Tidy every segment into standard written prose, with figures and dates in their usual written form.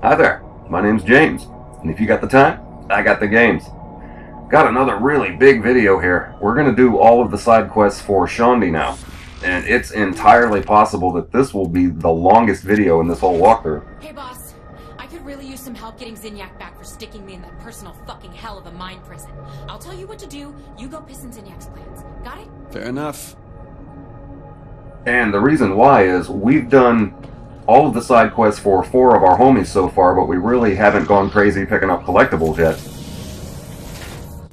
Hi there, my name's James, and if you got the time, I got the games. Got another really big video here. We're going to do all of the side quests for Shondi now, and it's entirely possible that this will be the longest video in this whole walkthrough. Hey boss, I could really use some help getting Zinyak back for sticking me in that personal fucking hell of a mine prison. I'll tell you what to do, you go piss in Zinyak's plans. Got it? Fair enough. And the reason why is we've done all of the side quests for 4 of our homies so far, but we really haven't gone crazy picking up collectibles yet.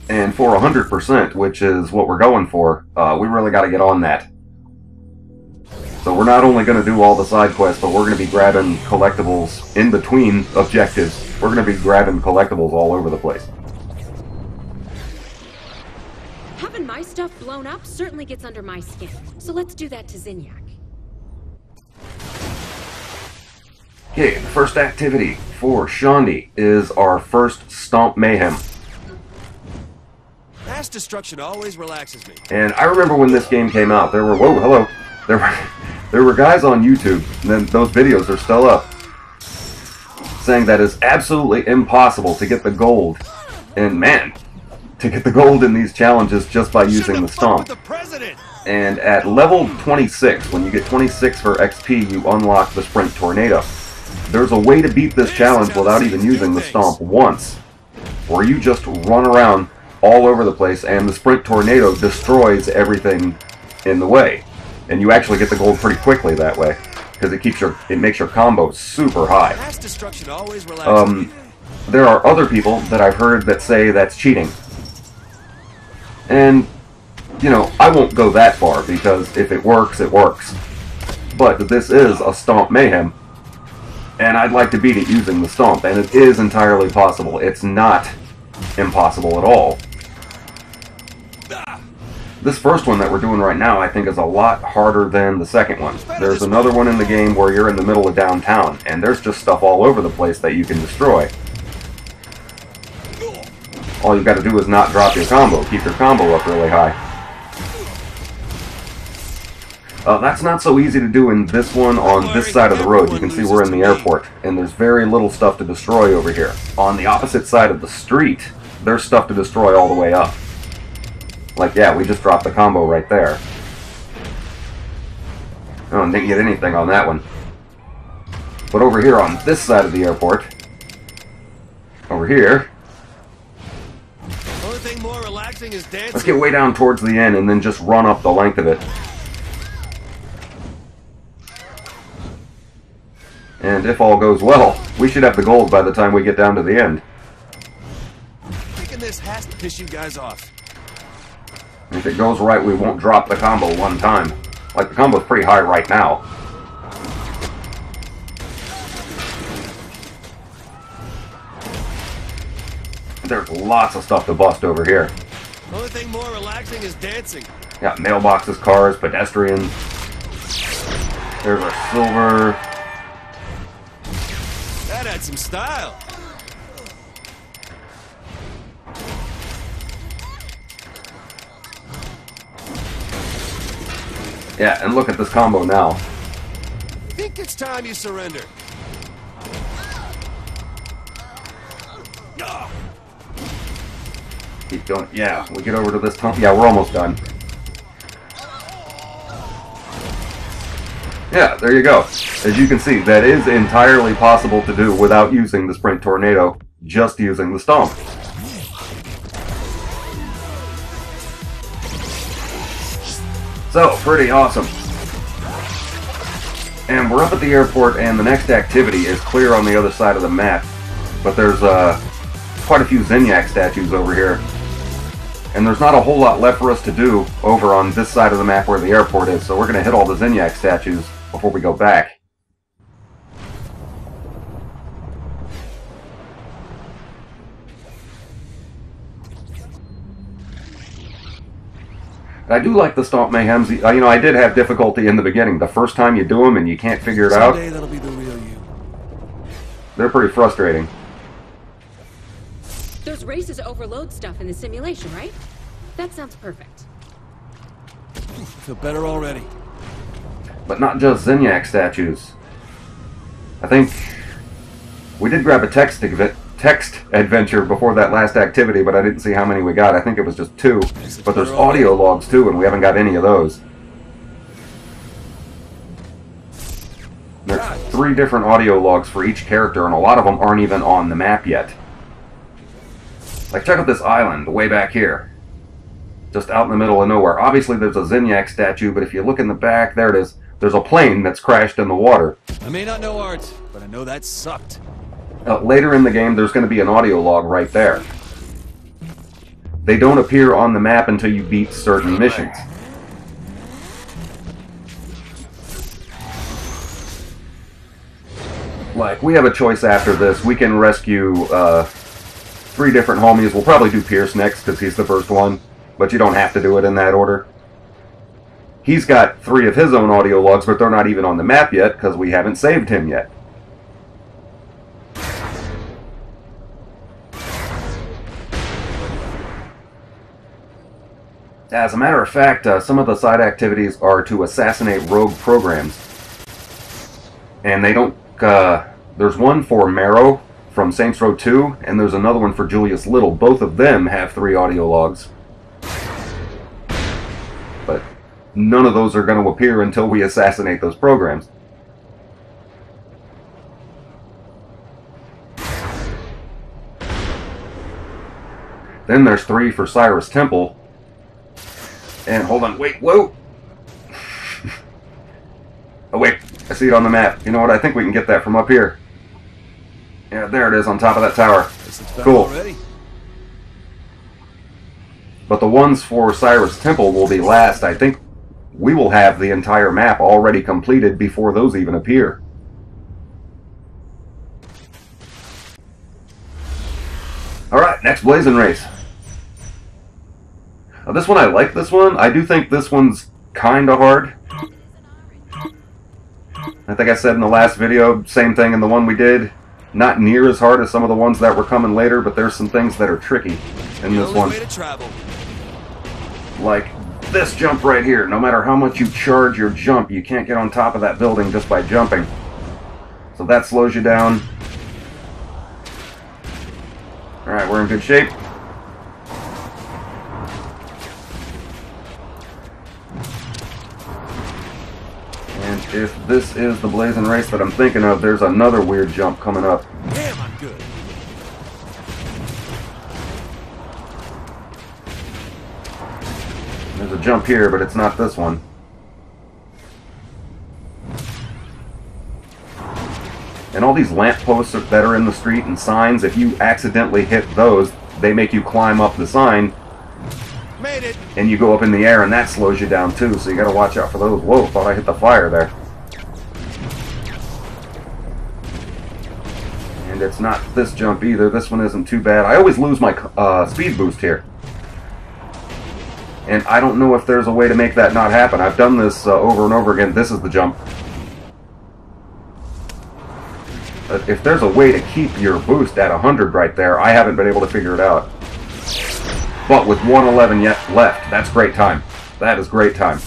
And for 100%, which is what we're going for, we really got to get on that. So we're not only going to do all the side quests, but we're going to be grabbing collectibles in between objectives. We're going to be grabbing collectibles all over the place. Having my stuff blown up certainly gets under my skin, so let's do that to Zinyak. Okay, the first activity for Shondi is our first Stomp Mayhem. Mass destruction always relaxes me. And I remember when this game came out, there were, whoa, hello, there were guys on YouTube, and then those videos are still up, saying that it's absolutely impossible to get the gold, and man, to get the gold in these challenges just by using the Stomp. And at level 26, when you get 26 for XP, you unlock the Sprint Tornado. There's a way to beat this challenge without even using the Stomp once, where you just run around all over the place and the Sprint Tornado destroys everything in the way. And you actually get the gold pretty quickly that way, because it makes your combo super high. There are other people that I've heard that say that's cheating. And, you know, I won't go that far, because if it works, it works. But this is a Stomp Mayhem, and I'd like to beat it using the Stomp, and it is entirely possible. It's not impossible at all. This first one that we're doing right now, I think, is a lot harder than the second one. There's another one in the game where you're in the middle of downtown, and there's just stuff all over the place that you can destroy. All you've got to do is not drop your combo. Keep your combo up really high. That's not so easy to do in this one on this side of the road. You can see we're in the airport, and there's very little stuff to destroy over here. On the opposite side of the street, there's stuff to destroy all the way up. Like, yeah, we just dropped the combo right there. Oh, and didn't get anything on that one. But over here on this side of the airport, over here, only thing more relaxing is dancing. Let's get way down towards the end and then just run up the length of it. And if all goes well, we should have the gold by the time we get down to the end. Thinking this has to piss you guys off. And if it goes right, we won't drop the combo one time. Like, the combo's pretty high right now. There's lots of stuff to bust over here. Only thing more relaxing is dancing. Got mailboxes, cars, pedestrians. There's our silver. That had some style. Yeah, and look at this combo now. Think it's time you surrender. Keep going. Yeah, we get over to this tunnel. Yeah, we're almost done. Yeah, there you go. As you can see, that is entirely possible to do without using the Sprint Tornado, just using the Stomp. So, pretty awesome. And we're up at the airport, and the next activity is clear on the other side of the map. But there's quite a few Zinyak statues over here. And there's not a whole lot left for us to do over on this side of the map where the airport is, so we're going to hit all the Zinyak statues before we go back. I do like the Stomp Mayhems. You know, I did have difficulty in the beginning. The first time you do them and you can't figure it out, That'll be the real you. They're pretty frustrating. Those races overload stuff in the simulation, right? That sounds perfect. Feel better already. But not just Zinyak statues. I think We did grab a text adventure before that last activity, but I didn't see how many we got. I think it was just 2. But there's audio logs too, and we haven't got any of those. There's 3 different audio logs for each character, and a lot of them aren't even on the map yet. Like, check out this island way back here. Just out in the middle of nowhere. Obviously, there's a Zinyak statue, but if you look in the back, there it is. There's a plane that's crashed in the water. I may not know art, but I know that sucked. Later in the game, there's going to be an audio log right there. They don't appear on the map until you beat certain missions. Like, we have a choice after this. We can rescue 3 different homies. We'll probably do Pierce next, because he's the first one. But you don't have to do it in that order. He's got 3 of his own audio logs, but they're not even on the map yet, because we haven't saved him yet. As a matter of fact, some of the side activities are to assassinate rogue programs. And they don't... there's one for Marrow from Saints Row 2, and there's another one for Julius Little. Both of them have 3 audio logs. But none of those are going to appear until we assassinate those programs. Then there's 3 for Cyrus Temple. And hold on, wait, whoa! Oh wait, I see it on the map. You know what, I think we can get that from up here. Yeah, there it is on top of that tower. Cool. But the ones for Cyrus Temple will be last. I think we will have the entire map already completed before those even appear. Alright, next Blazing Race. This one, I like this one. I do think this one's kinda hard. I think I said in the last video, same thing in the one we did. Not near as hard as some of the ones that were coming later, but there's some things that are tricky in this one. Like this jump right here. No matter how much you charge your jump, you can't get on top of that building just by jumping. So that slows you down. Alright, we're in good shape. And if this is the Blazing Race that I'm thinking of, there's another weird jump coming up. Damn, I'm good. There's a jump here, but it's not this one. And all these lampposts that are in the street and signs, if you accidentally hit those, they make you climb up the sign. Made it. And you go up in the air, and that slows you down too, so you gotta watch out for those. Whoa, thought I hit the fire there. And it's not this jump either. This one isn't too bad. I always lose my speed boost here. And I don't know if there's a way to make that not happen. I've done this over and over again. This is the jump. If there's a way to keep your boost at 100 right there, I haven't been able to figure it out. But with 111 yet left, that's great time. That is great time.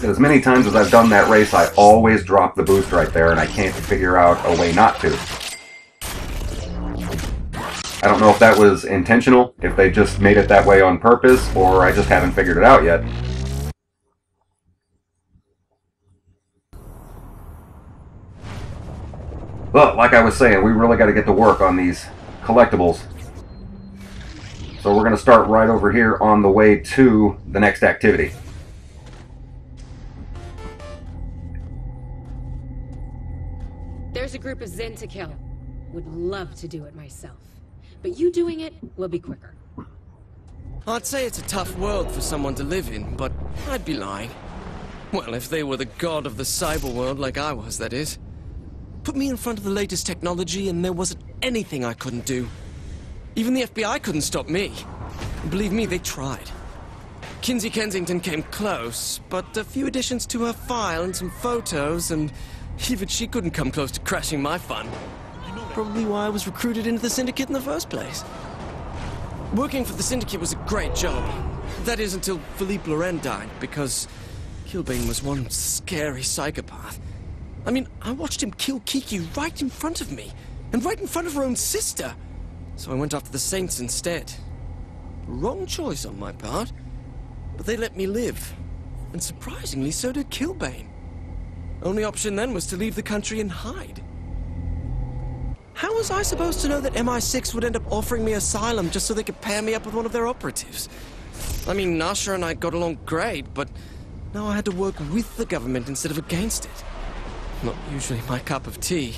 As many times as I've done that race, I always drop the boost right there, and I can't figure out a way not to. I don't know if that was intentional, if they just made it that way on purpose, or I just haven't figured it out yet. But, like I was saying, we really got to get to work on these collectibles. So we're going to start right over here on the way to the next activity. There's a group of Zen to kill. Would love to do it myself. But you doing it will be quicker. I'd say it's a tough world for someone to live in, but I'd be lying. Well, if they were the god of the cyber world like I was, that is. Put me in front of the latest technology and there wasn't anything I couldn't do. Even the FBI couldn't stop me. Believe me, they tried. Kinsey Kensington came close, but a few additions to her file and some photos, and even she couldn't come close to crashing my fun. Probably why I was recruited into the Syndicate in the first place. Working for the Syndicate was a great job. That is until Philippe Loren died, because Kilbane was one scary psychopath. I mean, I watched him kill Kiki right in front of me, and right in front of her own sister. So I went after the Saints instead. Wrong choice on my part, but they let me live. And surprisingly, so did Kilbane. Only option then was to leave the country and hide. How was I supposed to know that MI6 would end up offering me asylum just so they could pair me up with one of their operatives? I mean, Nasha and I got along great, but now I had to work with the government instead of against it. Not usually my cup of tea.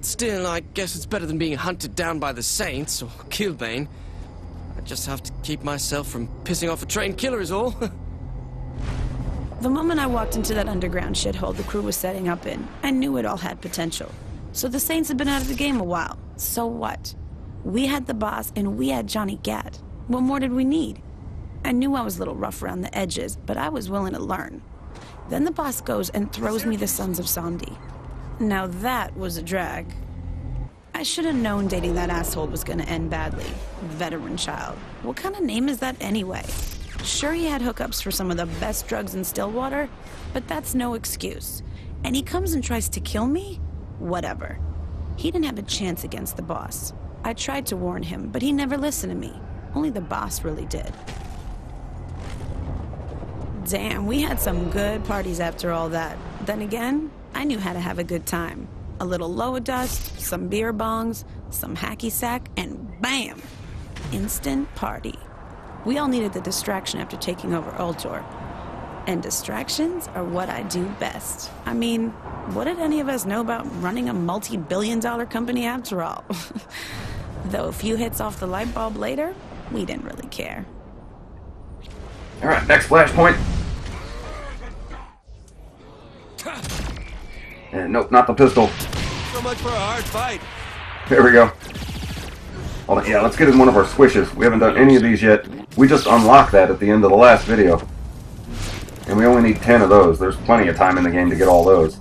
Still, I guess it's better than being hunted down by the Saints or Kilbane. I just have to keep myself from pissing off a trained killer is all. The moment I walked into that underground shithole the crew was setting up in, I knew it all had potential. So the Saints had been out of the game a while. So what? We had the boss and we had Johnny Gat. What more did we need? I knew I was a little rough around the edges, but I was willing to learn. Then the boss goes and throws me the Sons of Samdi. Now that was a drag. I should have known dating that asshole was gonna end badly. Veteran child. What kind of name is that anyway? Sure, he had hookups for some of the best drugs in Stillwater, but that's no excuse. And he comes and tries to kill me? Whatever. He didn't have a chance against the boss. I tried to warn him, but he never listened to me. Only the boss really did. Damn, we had some good parties after all that. Then again, I knew how to have a good time. A little Loa dust, some beer bongs, some hacky sack, and bam! Instant party. We all needed the distraction after taking over Ultor. And distractions are what I do best. I mean, what did any of us know about running a multi-billion-dollar company after all? Though a few hits off the light bulb later, we didn't really care. Alright, next flashpoint. And nope, not the pistol. So much for a hard fight. There we go. Hold on, yeah, let's get in one of our swishes. We haven't done any of these yet. We just unlocked that at the end of the last video. And we only need 10 of those. There's plenty of time in the game to get all those.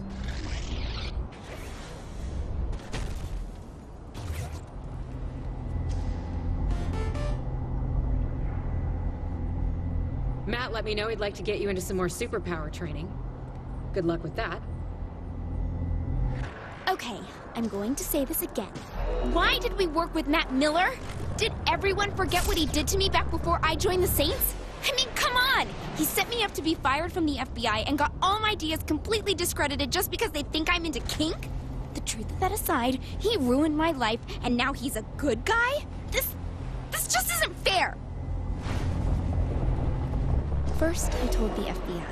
Matt let me know he'd like to get you into some more superpower training. Good luck with that. Okay, I'm going to say this again. Why did we work with Matt Miller? Did everyone forget what he did to me back before I joined the Saints? I mean, come on! He set me up to be fired from the FBI and got all my ideas completely discredited just because they think I'm into kink? The truth of that aside, he ruined my life and now he's a good guy? This just isn't fair! First, I told the FBI.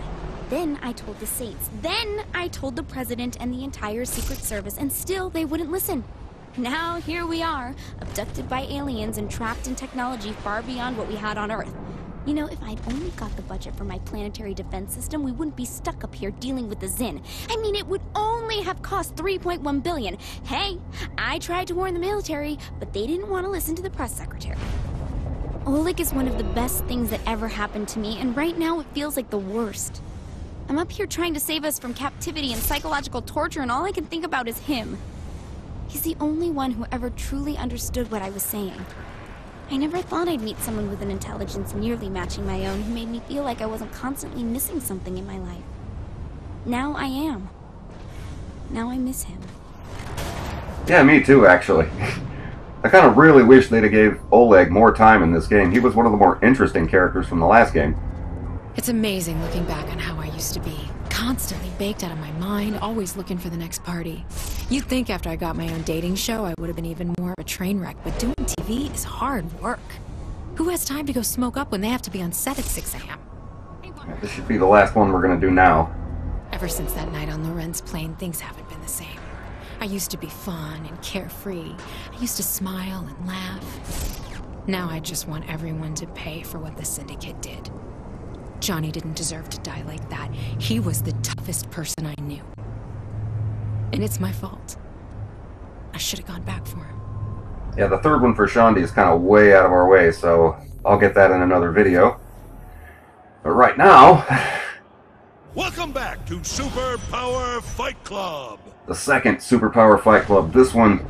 Then I told the Saints. Then I told the President and the entire Secret Service, and still they wouldn't listen. Now here we are, abducted by aliens and trapped in technology far beyond what we had on Earth. You know, if I'd only got the budget for my planetary defense system, we wouldn't be stuck up here dealing with the Zin. I mean, it would only have cost $3.1 billion. Hey, I tried to warn the military, but they didn't want to listen to the press secretary. Oleg is one of the best things that ever happened to me, and right now it feels like the worst. I'm up here trying to save us from captivity and psychological torture, and all I can think about is him. He's the only one who ever truly understood what I was saying. I never thought I'd meet someone with an intelligence nearly matching my own who made me feel like I wasn't constantly missing something in my life. Now I am. Now I miss him. Yeah, me too, actually. I kind of really wish they'd have gave Oleg more time in this game. He was one of the more interesting characters from the last game. It's amazing looking back on how I used to be. Constantly baked out of my mind, always looking for the next party. You'd think after I got my own dating show, I would have been even more of a train wreck, but doing TV is hard work. Who has time to go smoke up when they have to be on set at 6 a.m.? Yeah, this should be the last one we're going to do now. Ever since that night on Loren's plane, things haven't been the same. I used to be fun and carefree. I used to smile and laugh. Now I just want everyone to pay for what the Syndicate did. Johnny didn't deserve to die like that. He was the toughest person I knew. And it's my fault. I should have gone back for him. Yeah, the third one for Shaundi is kind of way out of our way, so I'll get that in another video. But right now... Welcome back to Superpower Fight Club! The second Superpower Fight Club. This one,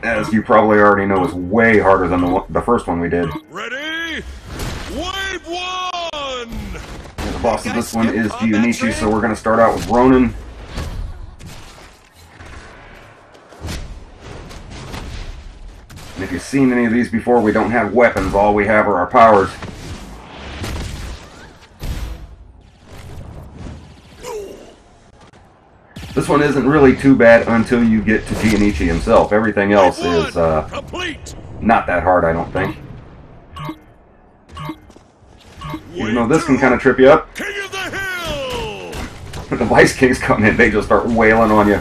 as you probably already know, is way harder than the first one we did. Ready? Wave one! The boss of this one is Giunichi, so we're going to start out with Ronin. And if you've seen any of these before, we don't have weapons. All we have are our powers. This one isn't really too bad until you get to Giunichi himself. Everything else is not that hard, I don't think. Even though this can kind of trip you up. King of the Hill! When the Vice Kings come in, they just start wailing on you.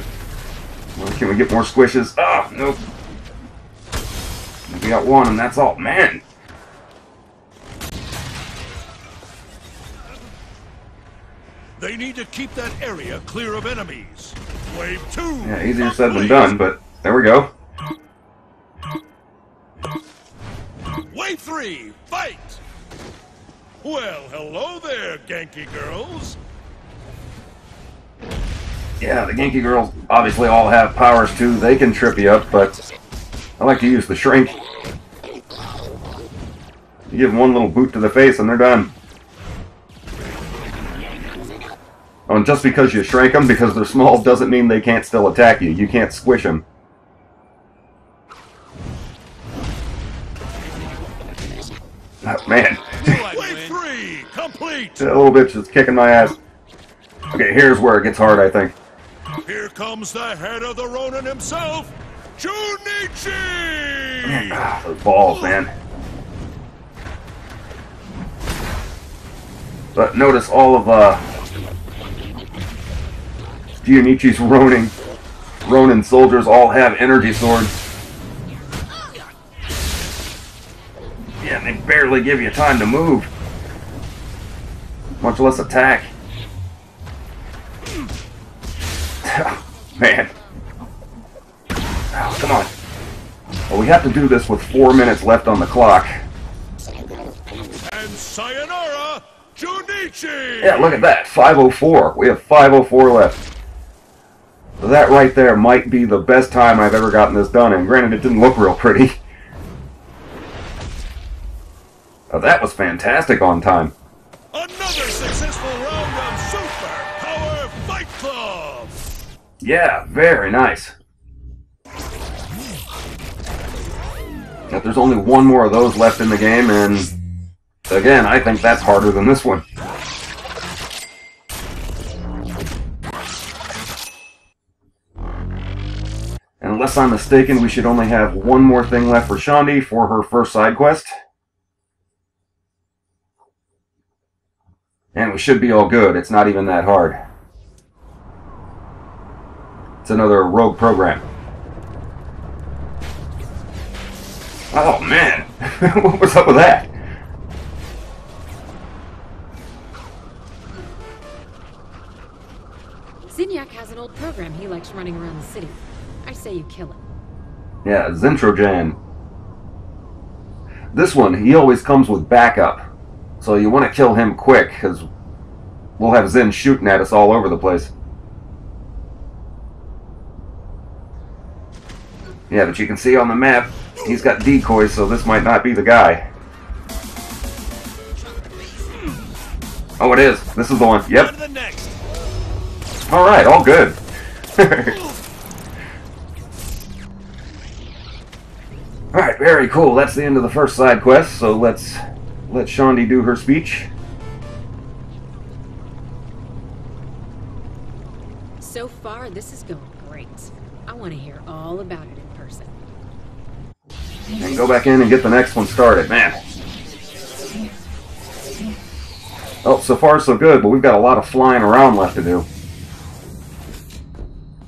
Well, can we get more squishes? Ah, nope. We got one, and that's all. Man! They need to keep that area clear of enemies. Wave 2. Yeah, easier said than done, but there we go. Wave 3, fight! Well, hello there, Genki girls. Yeah, the Genki girls obviously all have powers too. They can trip you up, but I like to use the shrink. You give them one little boot to the face and they're done. Oh, and just because you shrink them, because they're small, doesn't mean they can't still attack you. You can't squish them. Oh, man. Wave 3, complete! That little bitch is kicking my ass. Okay, here's where it gets hard, I think. Here comes the head of the Ronin himself, Junichi! Ah, those balls, man. But notice all of Giunichi's Ronin soldiers all have energy swords. Yeah, they barely give you time to move. Much less attack. Man. Oh, come on. Well, we have to do this with 4 minutes left on the clock. And sayonara, Junichi! Yeah, look at that. 5:04. We have 5:04 left. So that right there might be the best time I've ever gotten this done, and granted it didn't look real pretty. Oh, that was fantastic on time. Another successful round of Super Power Fight Club! Yeah, very nice. Yet there's only one more of those left in the game, and again, I think that's harder than this one. And unless I'm mistaken, we should only have one more thing left for Shaundi for her first side quest. And we should be all good. It's not even that hard. It's another rogue program. Oh, man. What was up with that? Zinyak has an old program he likes running around the city. I say you kill him. Yeah, Zentrojan. This one, he always comes with backup. So you want to kill him quick, because we'll have Zen shooting at us all over the place. Yeah, but you can see on the map, he's got decoys, so this might not be the guy. Oh, it is. This is the one. Yep. Alright, all good. Alright, very cool. That's the end of the first side quest, so let's let Shaundi do her speech. So far, this is going great. I want to hear all about it in person. And go back in and get the next one started. Man. Oh, so far so good, but we've got a lot of flying around left to do.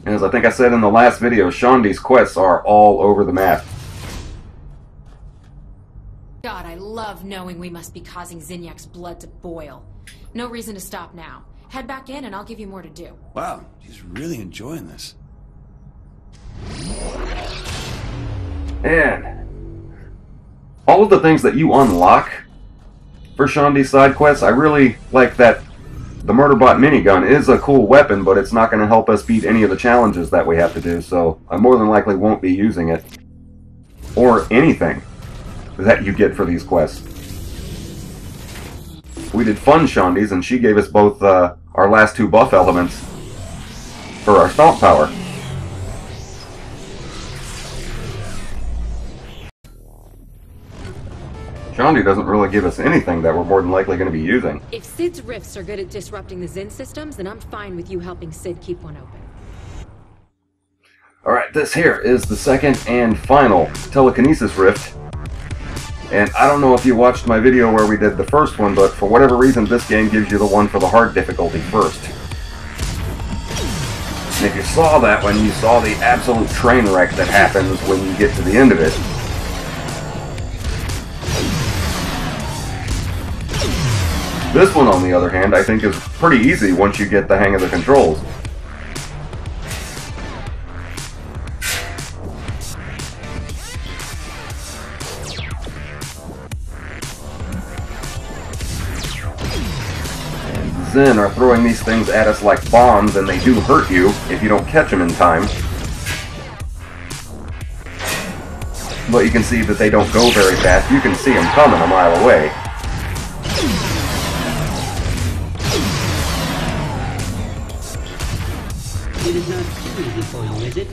And as I think I said in the last video, Shaundi's quests are all over the map. God, I love knowing we must be causing Zinyak's blood to boil. No reason to stop now. Head back in and I'll give you more to do. Wow, he's really enjoying this. And all of the things that you unlock for Shaundi's side quests, I really like that the Murderbot minigun is a cool weapon, but it's not going to help us beat any of the challenges that we have to do, so I more than likely won't be using it. Or anything that you get for these quests. we did fun Shondies, and she gave us both our last 2 buff elements for our stomp power. Shondi doesn't really give us anything that we're more than likely going to be using. If Sid's rifts are good at disrupting the Zen systems, then I'm fine with you helping Sid keep one open. Alright, this here is the second and final telekinesis rift. And I don't know if you watched my video where we did the first one, but for whatever reason this game gives you the one for the hard difficulty first. And if you saw that one, you saw the absolute train wreck that happens when you get to the end of it. This one, on the other hand, I think is pretty easy once you get the hang of the controls. Zen are throwing these things at us like bombs, and they do hurt you if you don't catch them in time. But you can see that they don't go very fast. You can see them coming a mile away. It is not too easy for you, is it?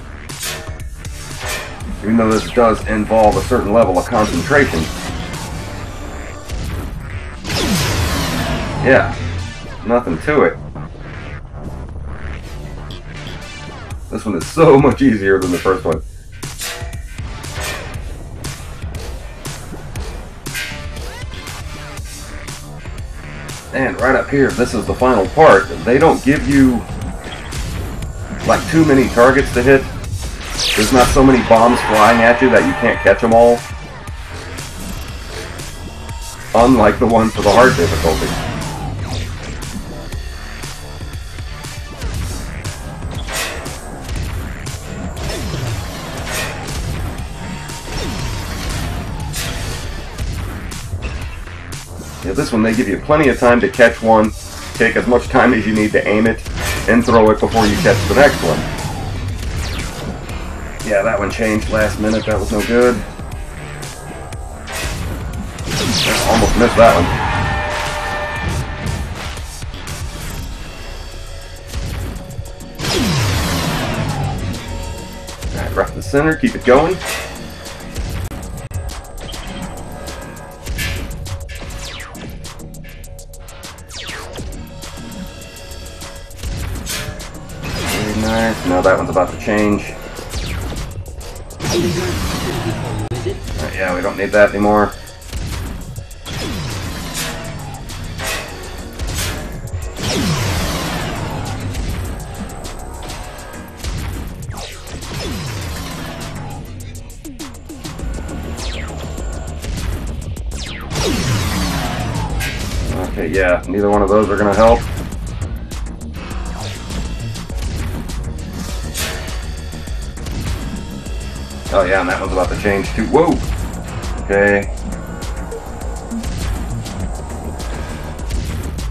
Even though this does involve a certain level of concentration. Yeah. Nothing to it. This one is so much easier than the first one. And right up here, this is the final part. They don't give you like too many targets to hit. There's not so many bombs flying at you that you can't catch them all. Unlike the one for the hard difficulty. Yeah, this one they give you plenty of time to catch one, take as much time as you need to aim it, and throw it before you catch the next one. Yeah, that one changed last minute, that was no good. Almost missed that one. Alright, rough the center, keep it going. Nice. No, that one's about to change. Yeah, we don't need that anymore. Okay, yeah, neither one of those are going to help. Oh yeah, and that one's about to change too. Whoa! Okay.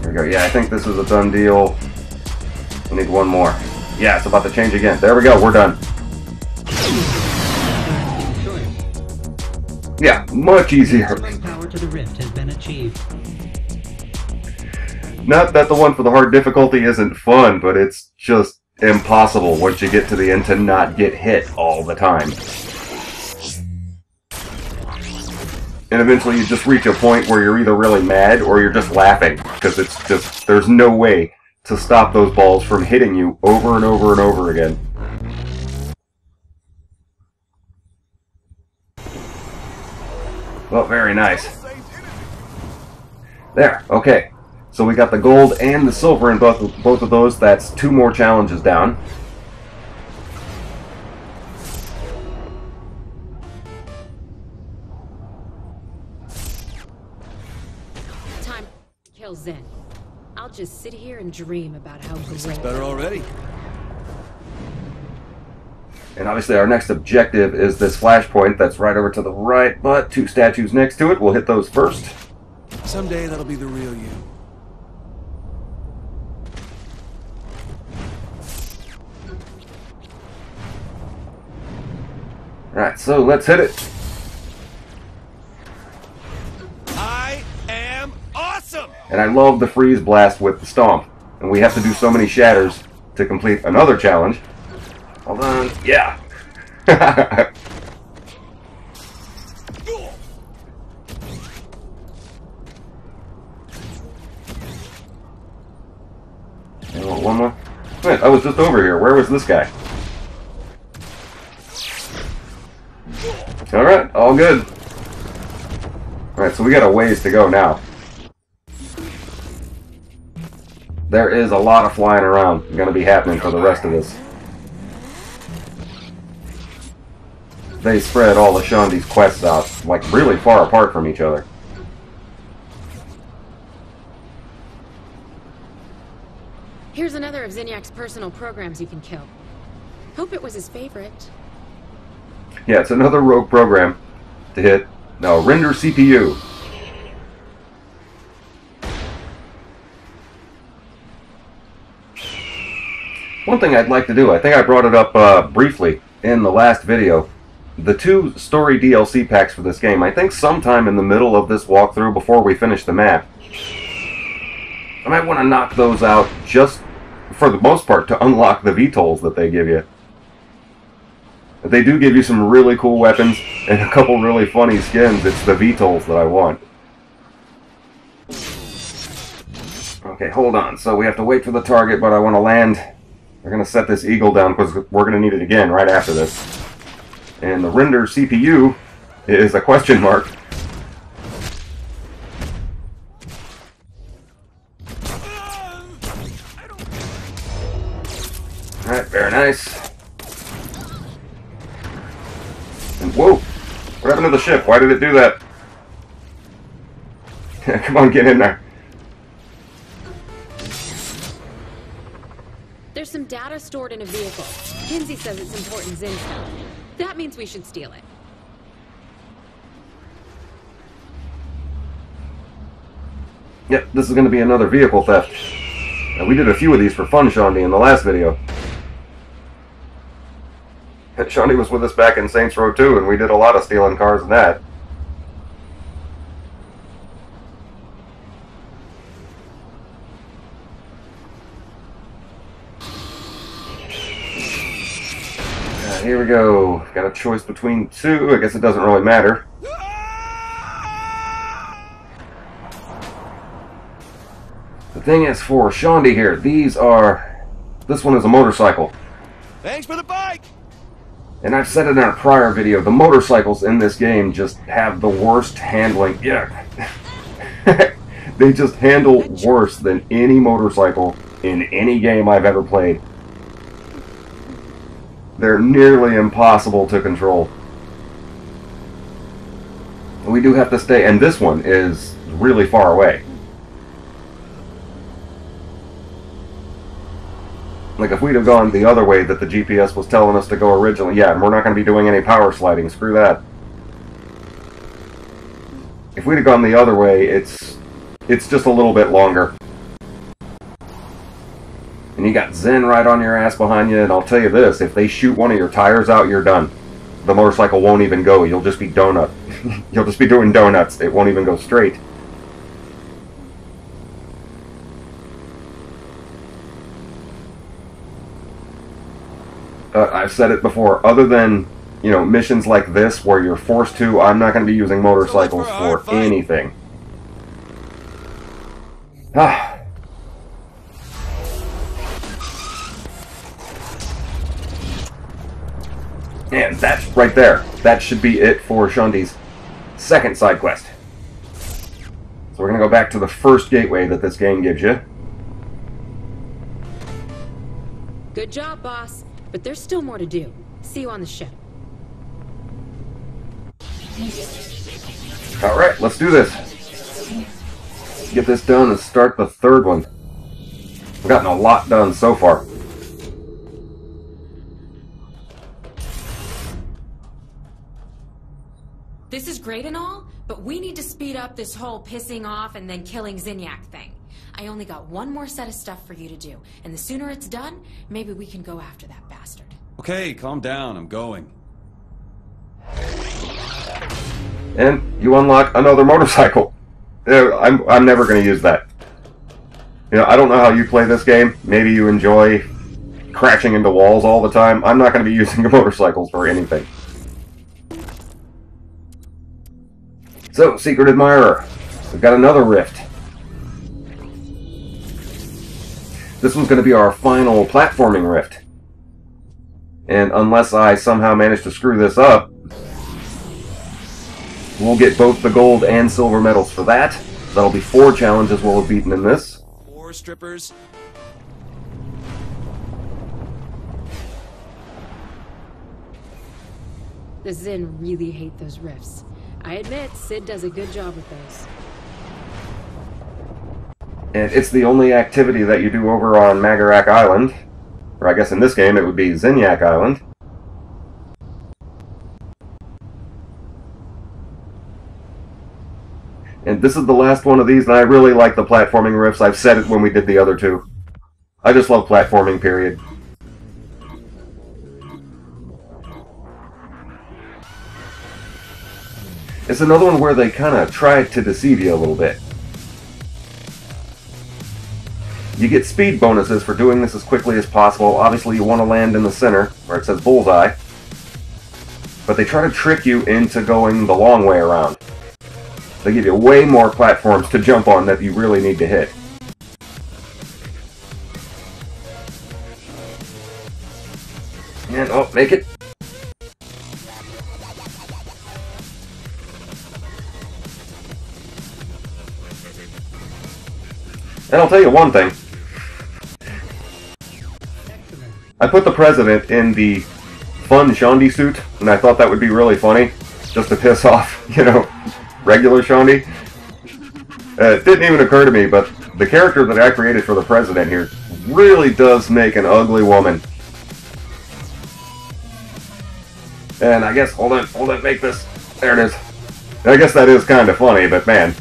Here we go. Yeah, I think this is a done deal. We need one more. Yeah, it's about to change again. There we go, we're done. Yeah, much easier. Power to the rift has been achieved. Not that the one for the hard difficulty isn't fun, but it's just impossible once you get to the end to not get hit all the time. And eventually you just reach a point where you're either really mad or you're just laughing, because it's just, there's no way to stop those balls from hitting you over and over and over again. Well, very nice. There, okay. So we got the gold and the silver in both of those. That's 2 more challenges down. Time to kill Zen. I'll just sit here and dream about how This is great. better already. And obviously our next objective is this flashpoint that's right over to the right, but 2 statues next to it. We'll hit those first. Someday that'll be the real you. Alright, so let's hit it. I am awesome! And I love the freeze blast with the stomp. And we have to do so many shatters to complete another challenge. Hold on. Yeah. One more. Wait, I was just over here. Where was this guy? Alright, all good. Alright, so we got a ways to go now. There is a lot of flying around going to be happening for the rest of this. They spread all of Shondi's quests out, like, really far apart from each other. Here's another of Zinniac's personal programs you can kill. Hope it was his favorite. Yeah, it's another rogue program to hit. Now, render CPU. One thing I'd like to do, I think I brought it up briefly in the last video. The 2 story DLC packs for this game, I think sometime in the middle of this walkthrough before we finish the map, I might want to knock those out just for the most part to unlock the VTOLs that they give you. They do give you some really cool weapons and a couple really funny skins. It's the VTOLs that I want. Okay, hold on. So we have to wait for the target, but I want to land. We're going to set this eagle down because we're going to need it again right after this. And the render CPU is a question mark. Alright, very nice. And whoa! What happened to the ship? Why did it do that? Come on, get in there. There's some data stored in a vehicle. Kinsey says it's important Zin stuff. That means we should steal it. Yep, this is going to be another vehicle theft. We did a few of these for fun, Shondi, in the last video. Shondi was with us back in Saints Row 2, and we did a lot of stealing cars in that. Here we go. Got a choice between 2. I guess it doesn't really matter. The thing is, for Shondi here, these are... This one is a motorcycle. Thanks for the bike! And I've said it in a prior video, the motorcycles in this game just have the worst handling. Yeah. They just handle worse than any motorcycle in any game I've ever played. They're nearly impossible to control. We do have to stay, and this one is really far away. Like, if we'd have gone the other way that the GPS was telling us to go originally, yeah, we're not going to be doing any power sliding, screw that. If we'd have gone the other way, it's just a little bit longer. And you got Zen right on your ass behind you, and I'll tell you this, if they shoot one of your tires out, you're done. The motorcycle won't even go, you'll just be donut. You'll just be doing donuts, it won't even go straight. I've said it before, other than, you know, missions like this where you're forced to, I'm not going to be using motorcycles for anything. Ah. And that's right there. That should be it for Shondi's second side quest. So we're going to go back to the first gateway that this game gives you. Good job, boss. But there's still more to do. See you on the ship. Alright, let's do this. Get this done and start the third one. We've gotten a lot done so far. This is great and all, but we need to speed up this whole pissing off and then killing Zinniac thing. I only got one more set of stuff for you to do, and the sooner it's done, maybe we can go after that bastard. Okay, calm down. I'm going. And you unlock another motorcycle. I'm never going to use that. You know, I don't know how you play this game. Maybe you enjoy crashing into walls all the time. I'm not going to be using the motorcycles for anything. So, Secret Admirer. We've got another rift. This one's going to be our final platforming rift. And unless I somehow manage to screw this up, we'll get both the gold and silver medals for that. That'll be 4 challenges we'll have beaten in this. 4 strippers. The Zen really hate those rifts. I admit, Sid does a good job with those. And it's the only activity that you do over on Magarak Island. Or I guess in this game it would be Zinyak Island. And this is the last one of these, and I really like the platforming rifts. I've said it when we did the other 2. I just love platforming, period. It's another one where they kind of try to deceive you a little bit. You get speed bonuses for doing this as quickly as possible. Obviously, you want to land in the center, where it says bullseye. But they try to trick you into going the long way around. They give you way more platforms to jump on that you really need to hit. And, oh, make it. And I'll tell you one thing. I put the president in the fun Shondi suit, and I thought that would be really funny, just to piss off, you know, regular Shondi. It didn't even occur to me, but the character that I created for the president here really does make an ugly woman. And I guess, hold on, make this. There it is. I guess that is kind of funny, but man.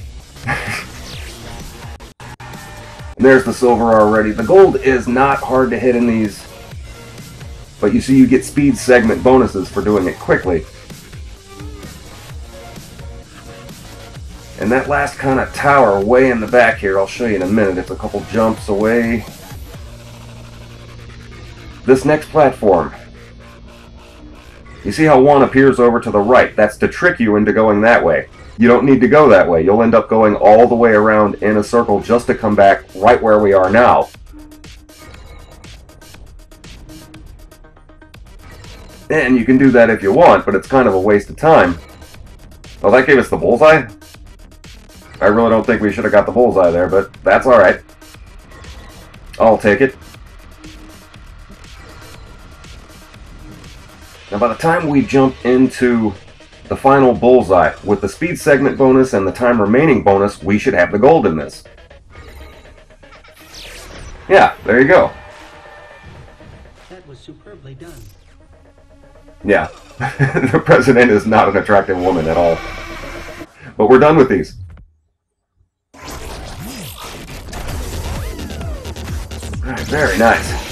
There's the silver already. The gold is not hard to hit in these. But you see, you get speed segment bonuses for doing it quickly. And that last kind of tower way in the back here, I'll show you in a minute. It's a couple jumps away. This next platform. You see how one appears over to the right? That's to trick you into going that way. You don't need to go that way. You'll end up going all the way around in a circle just to come back right where we are now. And you can do that if you want, but it's kind of a waste of time. Oh, that gave us the bullseye? I really don't think we should have got the bullseye there, but that's alright. I'll take it. Now by the time we jump into the final bullseye, with the speed segment bonus and the time remaining bonus, we should have the gold in this. Yeah, there you go. That was superbly done. Yeah, the president is not an attractive woman at all. But we're done with these. Alright, very nice.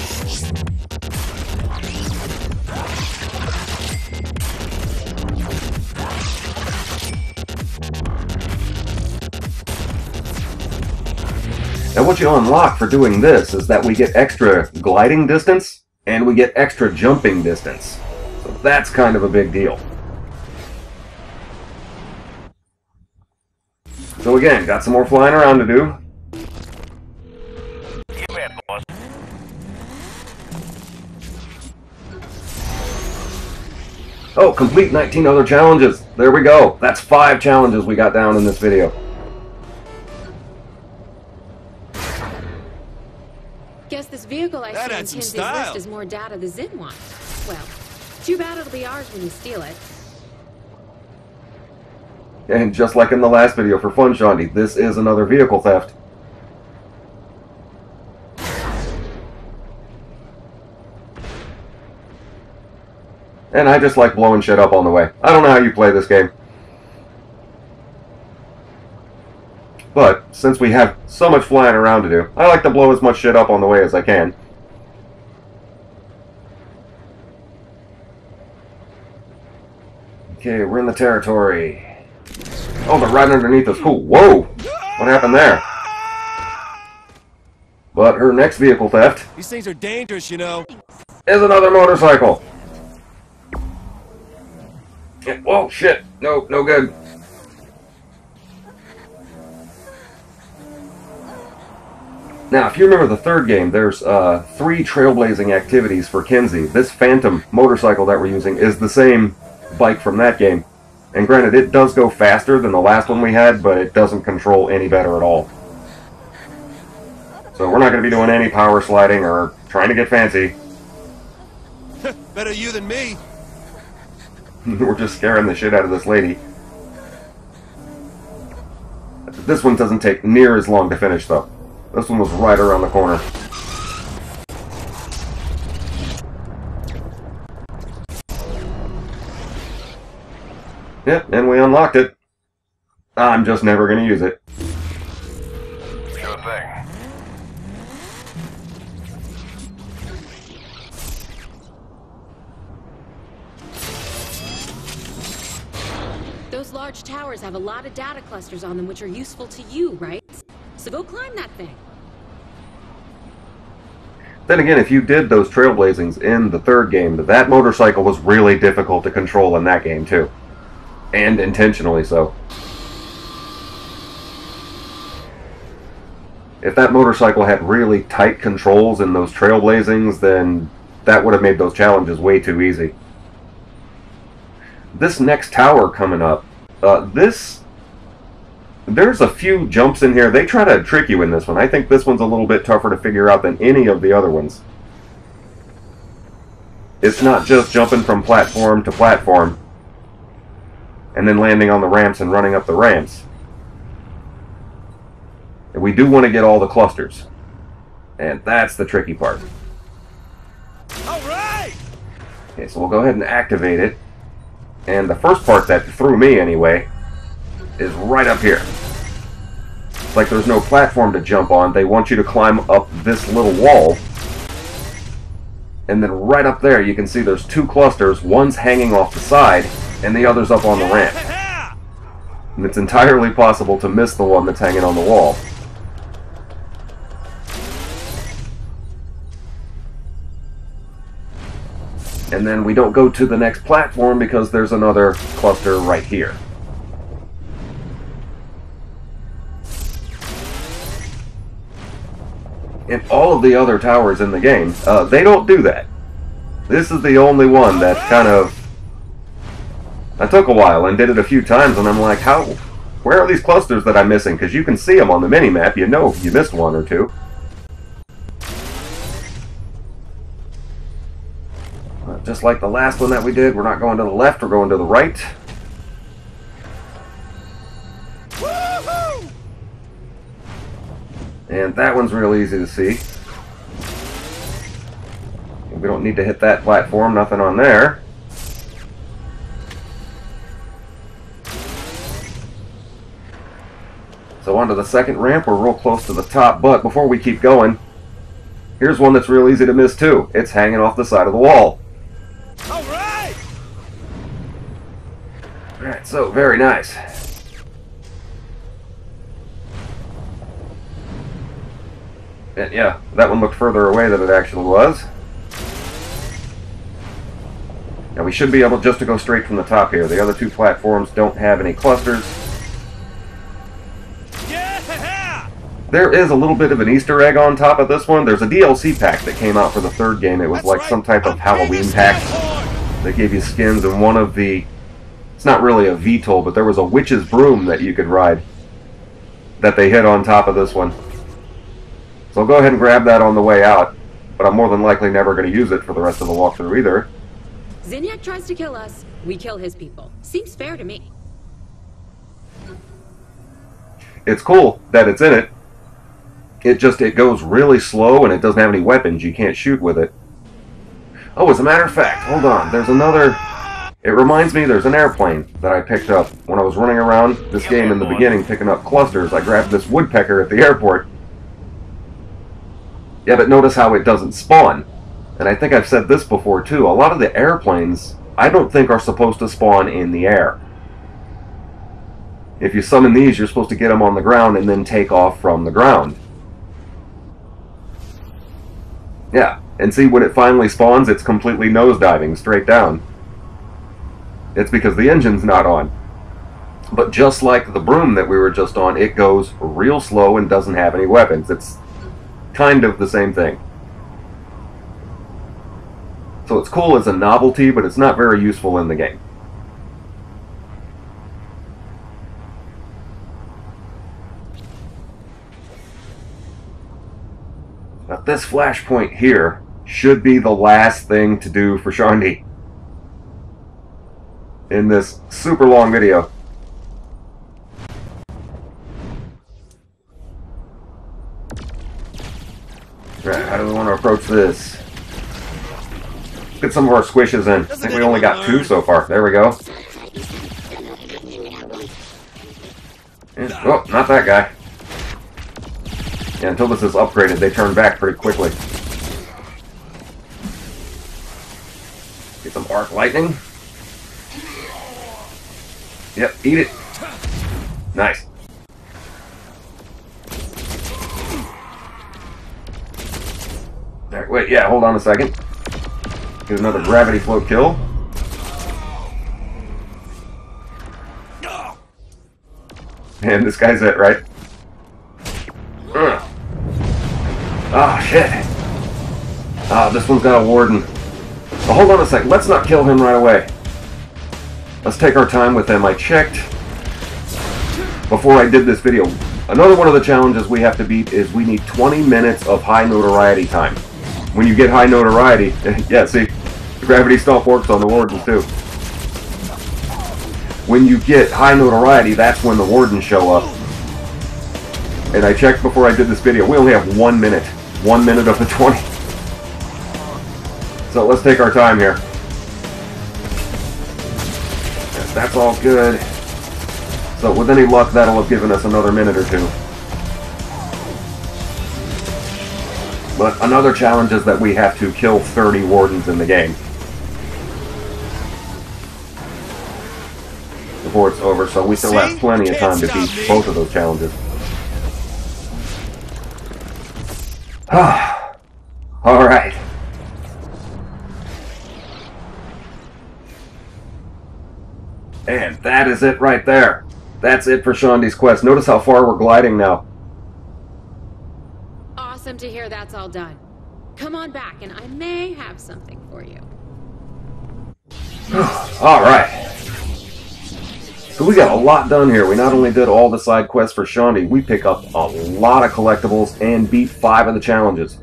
Now what you unlock for doing this is that we get extra gliding distance and we get extra jumping distance. So that's kind of a big deal. So again, got some more flying around to do. Oh, complete 19 other challenges. There we go. That's 5 challenges we got down in this video. Guess this vehicle I see on Tinsey's list is more data the Zin want. Well, too bad it'll be ours when you steal it. And just like in the last video for Fun Shondi, this is another vehicle theft. And I just like blowing shit up on the way. I don't know how you play this game. But, since we have so much flying around to do, I like to blow as much shit up on the way as I can. Okay, we're in the territory. Oh, they're right underneath us. Cool. Whoa! What happened there? But her next vehicle theft These things are dangerous, you know. is another motorcycle. Yeah, whoa, shit. No, no good. Now, if you remember the third game, there's 3 trailblazing activities for Kinsey. This Phantom motorcycle that we're using is the same bike from that game. And granted, it does go faster than the last one we had, but it doesn't control any better at all. So we're not going to be doing any power sliding or trying to get fancy. Better you than me. We're just scaring the shit out of this lady. This one doesn't take near as long to finish, though. This one was right around the corner. Yep, and we unlocked it. I'm just never going to use it. Sure thing. Those large towers have a lot of data clusters on them which are useful to you, right? So go climb that thing. Then again, if you did those trailblazings in the third game, that motorcycle was really difficult to control in that game too. And intentionally so. If that motorcycle had really tight controls in those trailblazings, then that would have made those challenges way too easy. This next tower coming up, there's a few jumps in here. They try to trick you in this one. I think this one's a little bit tougher to figure out than any of the other ones. It's not just jumping from platform to platform and then landing on the ramps and running up the ramps. And we do want to get all the clusters. And that's the tricky part. All right. Okay, so we'll go ahead and activate it. And the first part that threw me anyway is right up here. It's like there's no platform to jump on. They want you to climb up this little wall. And then right up there you can see there's 2 clusters. One's hanging off the side and the other's up on the ramp. And it's entirely possible to miss the one that's hanging on the wall. And then we don't go to the next platform because there's another cluster right here. In all of the other towers in the game, they don't do that. This is the only one that kind of... I took a while and did it a few times, and I'm like, where are these clusters that I'm missing? Because you can see them on the mini-map. You know you missed one or two. Just like the last one that we did, we're not going to the left, we're going to the right. Woohoo! And that one's real easy to see. We don't need to hit that platform, nothing on there. So onto the second ramp, we're real close to the top, but before we keep going, here's one that's real easy to miss too. It's hanging off the side of the wall. Alright! Alright, so very nice. And yeah, that one looked further away than it actually was. Now we should be able just to go straight from the top here. The other 2 platforms don't have any clusters. Yeah! There is a little bit of an Easter egg on top of this one. There's a DLC pack that came out for the third game. It was That's like right. some type of Halloween pack. They gave you skins, and one of the... It's not really a VTOL, but there was a witch's broom that you could ride that they hit on top of this one. So I'll go ahead and grab that on the way out, but I'm more than likely never going to use it for the rest of the walkthrough either. Zinyak tries to kill us, we kill his people. Seems fair to me. It's cool that it's in it. It goes really slow and it doesn't have any weapons. You can't shoot with it. Oh, as a matter of fact, hold on. There's another... It reminds me there's an airplane that I picked up when I was running around this game in the beginning picking up clusters. I grabbed this woodpecker at the airport. Yeah, but notice how it doesn't spawn. And I think I've said this before too. A lot of the airplanes, I don't think are supposed to spawn in the air. If you summon these, you're supposed to get them on the ground and then take off from the ground. Yeah, and see, when it finally spawns, it's completely nosediving straight down. It's because the engine's not on. But just like the broom that we were just on, it goes real slow and doesn't have any weapons. It's kind of the same thing. So it's cool as a novelty, but it's not very useful in the game. But this flashpoint here should be the last thing to do for Shandy in this super long video. Right, how do we want to approach this? Let's get some of our squishes in. I think we only got 2 so far. There we go. Oh, not that guy. Yeah, until this is upgraded, they turn back pretty quickly. Get some arc lightning. Yep, eat it. Nice. There, wait, yeah, hold on a second. Get another gravity float kill. And this guy's it, right? Ah, shit. Ah, this one's got a warden. Oh, hold on a sec. Let's not kill him right away. Let's take our time with him. I checked before I did this video. Another one of the challenges we have to beat is we need 20 minutes of high notoriety time. When you get high notoriety, yeah, see, the gravity stomp works on the wardens too. When you get high notoriety, that's when the wardens show up. And I checked before I did this video, we only have 1 minute. 1 minute of the 20. So let's take our time here. Yes, that's all good. So with any luck, that'll have given us another minute or 2. But another challenge is that we have to kill 30 wardens in the game before it's over, so we still have plenty of time to beat both of those challenges. Alright. And that is it right there. That's it for Shandy's quest. Notice how far we're gliding now. Awesome to hear that's all done. Come on back and I may have something for you. Alright. So we got a lot done here. We not only did all the side quests for Shandy, we pick up a lot of collectibles and beat 5 of the challenges.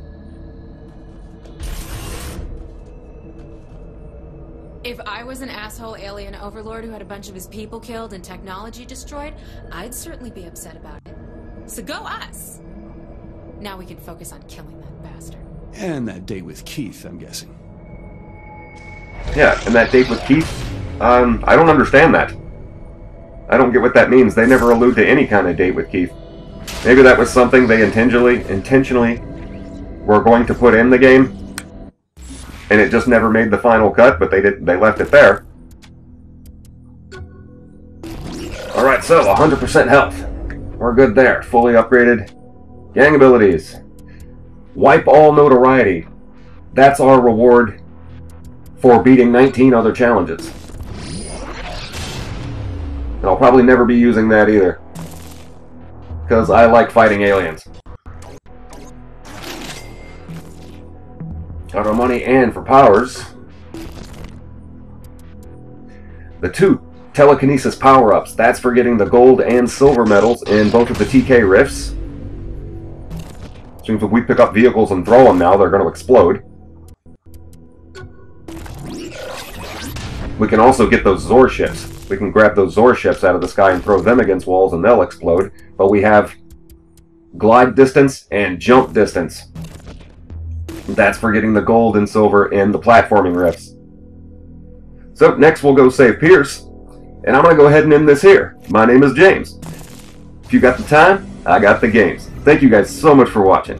If I was an asshole alien overlord who had a bunch of his people killed and technology destroyed, I'd certainly be upset about it. So go us! Now we can focus on killing that bastard. And that date with Keith, I'm guessing. Yeah, and that date with Keith, I don't understand that. I don't get what that means. They never allude to any kind of date with Keith. Maybe that was something they intentionally were going to put in the game, and it just never made the final cut, but they left it there. Alright, so 100% health. We're good there. Fully upgraded. Gang abilities. Wipe all notoriety. That's our reward for beating 19 other challenges. And I'll probably never be using that either, because I like fighting aliens. Got our money, and for powers, the 2 telekinesis power-ups. That's for getting the gold and silver medals in both of the TK rifts. Seems if we pick up vehicles and throw them now, they're going to explode. We can also get those Zor ships. We can grab those Zor ships out of the sky and throw them against walls and they'll explode. But we have glide distance and jump distance. That's for getting the gold and silver in the platforming rifts. So next we'll go save Pierce. And I'm going to go ahead and end this here. My name is James. If you got the time, I got the games. Thank you guys so much for watching.